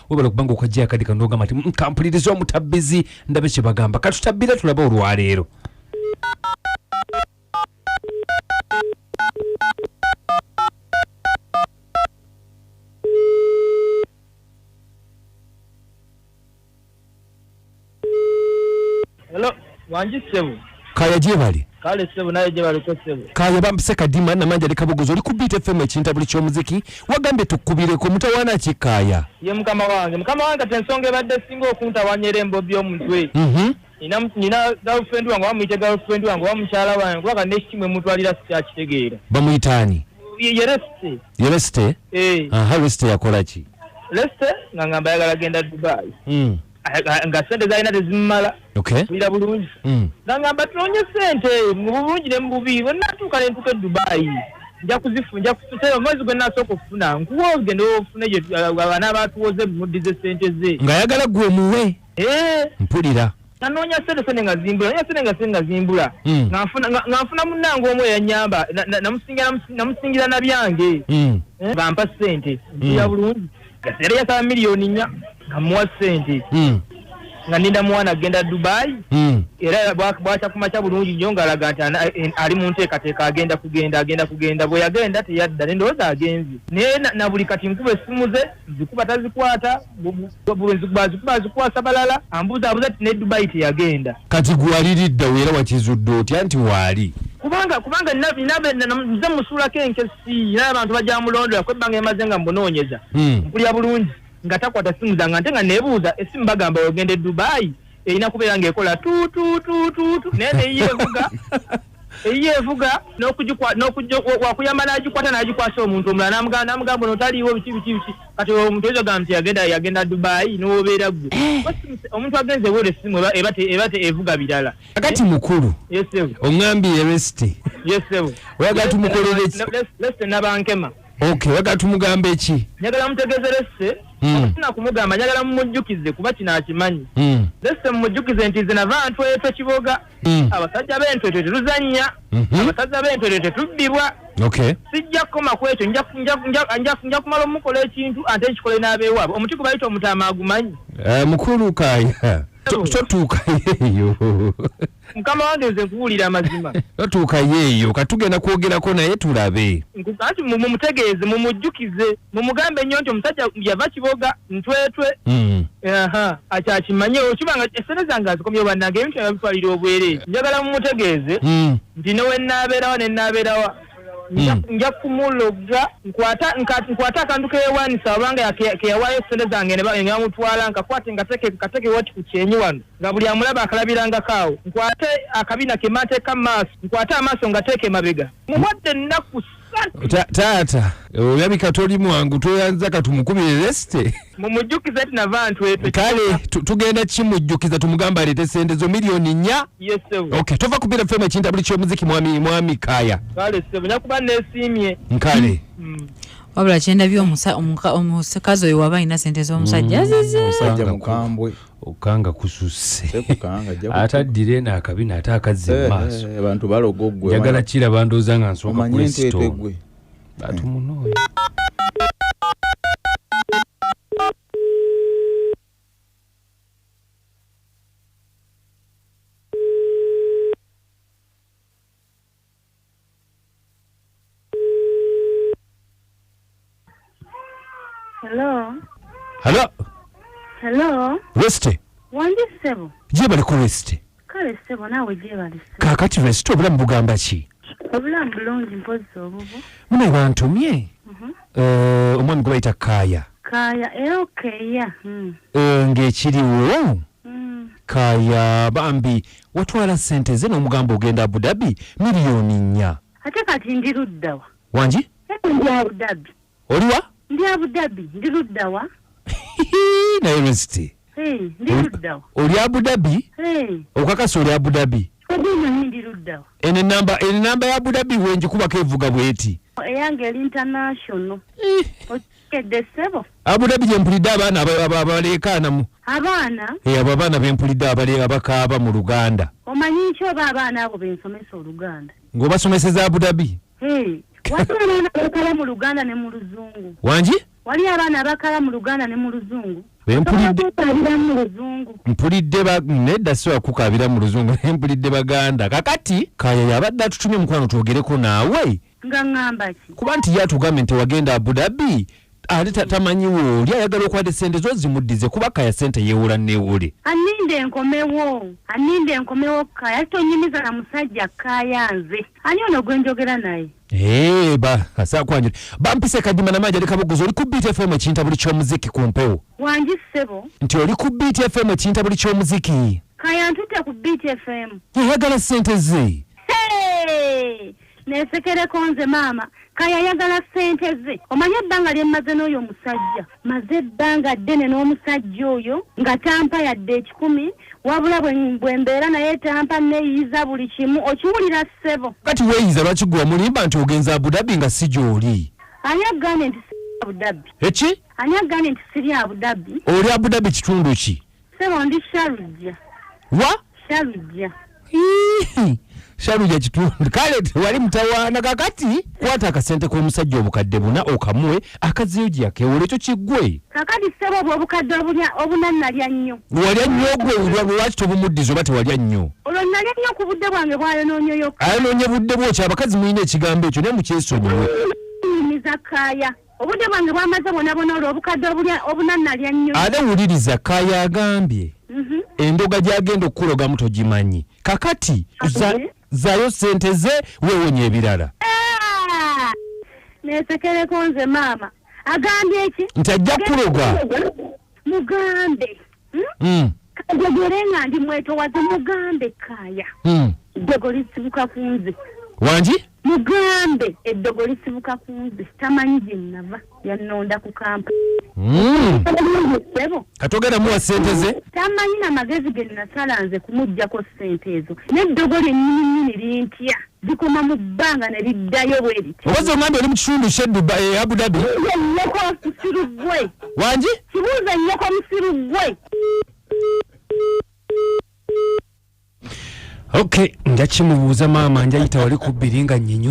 webala kubanga okajja akadi kanoga mati kampulirizo mutabbizi ndabe kye bagamba katutabbira tulaba olwaleero. Hello, wanji sebu. Kaya jebali. Kale sebu naye jebali ko sebu. Kaya bampise kadima na manja likabugozo oli kubita FM ekintabuli ky'omuziki wagambe tukubire ko mutawana kikaya. Ye mukama wange tensonge badde singa okuntawanyera embobbi omutwe. Nina girlfriend wange wamuyita girlfriend wange wamukyala wange kubanga nekimwe mutwalira sikyakitegeera. Bamuyitaani? Yereste? Aha, Yereste yakola ki? Yereste nga ngamba ayagala genda Dubai. Nga sente zalina tezimala. Okay. Kuira bulungi. Nga ngamba tulonye sente mu bulungi ne mu bubi bwe natuuka ne ntuuka Dubai. Nja kufunayo mwezi gwe nasooka okufuna nkuwa ogenda ofune gye abaana batuwoze muddize sente ze. Nga ayagala gwe muwe? Mpulira. Nanonya sente nga zimbula. Ngafuna munnange omwe yanyamba namusingira na byange. Bampa sente. Kuira bulungi. Gaseera yasaba miliyoni 4 ngamuwa sente. Nga ninda mwana agenda Dubai. Era bwacha kumacha bulungi nnyo ngalaga nti ali mu nteekateeka agenda kugenda bwe yagenda teyadda ndowooza agenzi naye na buli kati nkuba essimu ze zikuba tazikwata zikwasa balala ambuuza ati ne Dubai teyagenda. Kati gwaliridda weera wakizudde otya nti waali kubanga nze musuulako enkesi naye abantu bajja mulondera kwebbanga emaze nga mbunoonyeza mpulira bulungi nga takwata simu zange ante nga nebuuza essimu bagamba ogende Dubai erina kubeera ng'ekola naye eyeevuga wakuyamba n'agikwata n'agikwasa omuntu omulala n'amugamba notaliiwo biki kati omuntu ezo gamba nti yagenda Dubai n'obeera gwe omuntu agenze weera essimu eba evuga birala. Akati mukulu oŋŋambye Yereste oyagala tumukolere ki? Leste nabankema. Okay, oyagala tumugambe eki? Njagala mutegeeze Leste sina kumugamba njagala mumujjukize kuba kino akimanyi. Leste mumujjukize nti nze nava ntwetwe kiboga abasajja b'entwetwe tetuzannya abasajja b'entwetwe tetubbibwa. Okay. Sijja kukoma ku ekyo nja kumala omukola ekintu ate ekikole n'abeewaabwe omuti gwe bayita omutaama agumanyi. Mukulu Kaya totuuka yeeyo mukama wange nze nkuwulira amazima. Totuuka yeeyo katugenda kwogerako naye tulabe kati mumutegeeze mumujjukize mumugambe nnyo nti omusajja yava kiboga ntwetwe akyakimanye okibanga essente zange azikomye bannange ebintu ebitwalira obwereere njagala mumutegeeze nti newe nnaabeerawa ne nnaabeerawa nja kumuloga nkwata akantu keewanisa obanga keyawaayo essente zange ne bamutwala nkakwate nkateke wati ku kyenyi wano nga buli amulaba akalabirangakaawo nkwate akabina ke mateeka mu maaso nkwate amaaso ngateeke emabega muwadde nnaku taata olabika toli mwangu toyanza katumukubire Leste mumujjukize ati nava ntwetwe kale tugenda kimujjukiza tumugamba aleete sente zo miliyoni 4. Yes sir. Okay, tova kubira FM ekintabuli ky'omuziki mwami Kaya. Kale sir nyakuba nesimye nkale wabula kyenda byo omusakazi oyo waba ina sente z'omusajja omusajja mukambwe okanga kususe ataddire n'akabina ate akazze maaso abantu balogogwe njagala kiraba ndooza nga nsooka ku restore batumunoonya. Hello. Reste. Wanji sebo. Jebale ku Reste. Kale sebo nawe jebale sebo. Kakati Reste obulamu bugamba ki? Obulamu bulungi mpozi obubu. Muna bantumye. Omwami gwe bayita Kaya. Kaya Kaya. Ng'ekiriwo. Kaya bambi watwala sente ze n'omugambo ogenda Abu Dhabi miliyoni 4. Ate kati ndi luddawa. Wanji? Ndi Abu Dhabi. Oliwa? Ndi Abu Dhabi. Ndi luddawa. Na Reste. Ndi luddawa. Oli Abu Dhabi? Okakasa oli Abu Dhabi. Ndi luddawa. Ene namba ya Abu Dhabi wenjikubako evuga bweti. Eyange eli international. Okedde sebo. Abu Dhabi gyempulidde abaana abaleekaanamu. Abaana? Abo abaana bempulidde abakaaba mu Luganda. Omanyi ki oba abaana abo bensomesa Oluganda? Ng'obasomeseza Abu Dhabi? Wati abaana bakala mu Luganda ne mu Luzungu. Wanji? wali abaana abakala mu Luganda ne mu Luzungu. Mpulidde nedda siwa kukabira mu Luzungu mpulidde Baganda. Kakati Kaya yabadde atutumye mukwano twogereko naawe. Nga ngamba ki? Kuba nti yatugambye nti wagenda Abu Dhabi. Ali tamanyiwo oli ayagala okwade sente zo zimuddize kuba Kaya sente yeewula neewole. Aninde nkomewo Kaya tonyimiza na musajja Kaya nze. Ani ono gwe njogera naye? Asa kwanjira. Bampise Kadima Namaja ali Kabogoza oli ku Beat FM ekintabuli ky'omuziki ku mpewo. Wanji ssebo. Nti oli ku Beat FM ekintabuli ky'omuziki. Kaya ntute ku Beat FM. Yagala sente ze. Nesekereko nze maama. Kaya yagala sente ze. Omanye ebbanga lyemmaze n'oyo omusajja. Maze ebbanga ddene n'omusajja oyo nga tampa yadde 10 wabula bwe mbeera naye tampa neeyiza buli kimu okiwulira ssebo. Kati weeyiza lwaki gwe wamulimba nti ogenza Abu Dhabi nga si gy'oli? Ani agambye nti siri Abu Dhabi? Eki? Ani agambye nti siri Abu Dhabi? Oli Abu Dhabi kitundu ki? Ssebo ndi Sharujja. Wa? Sharujja. Sharujja kitundu. Kale wali mutawaana kakati kwata akasente k'omusajja obukadde buna okamuwe akaziyo gyakewole ekyo kiggwe. Kakati ssebo bw'obukadde obunannalya nnyo. Walya nnyo gwe lwaki tobumuddiza oba tewalya nnyo? Olwo nnalya nnyo ku budde bwange bw'ayonoonyeyo. Ayonoonye budde bw'okyo abakazi mulina ekigambo ekyo naye mukyesonyiwe. Nyumiza Kaya. Obudde bwange bwamaze bwona olwo obukadde obunannalya nnyo. Ate wuliriza Kaya agambye. Endoga gy'agenda okukulogamu togimanyi. Kakati zaayo sente ze weewonya ebirala. Neesekereko nze maama. Agambye eki? Nti ajja kukuloga. Mugambe. Kajegere nga ndi mwetowaze mugambe Kaya. Eddogo lisibuka ku nze. Wangi? Mugambe eddogo lisibuka ku nze. Tamanyi gye nnava. Yannonda ku kampa. Katogera muwa sente ze? Tamanyi na magezi ge nasala nze kumuggyako sente ezo. N'eddogo lyennyini lintya. Zikoma mu bbanga ne liddayo bwe liti. Obaze omwambi oli mu kitundu ky'e Abu Dhabi? Nnyoko musiru gwe. Wangi? Kibuuza nnyoko musiru gwe. Okay, njakimubuuza maama njayita wali ku bbiri nga nnyinyu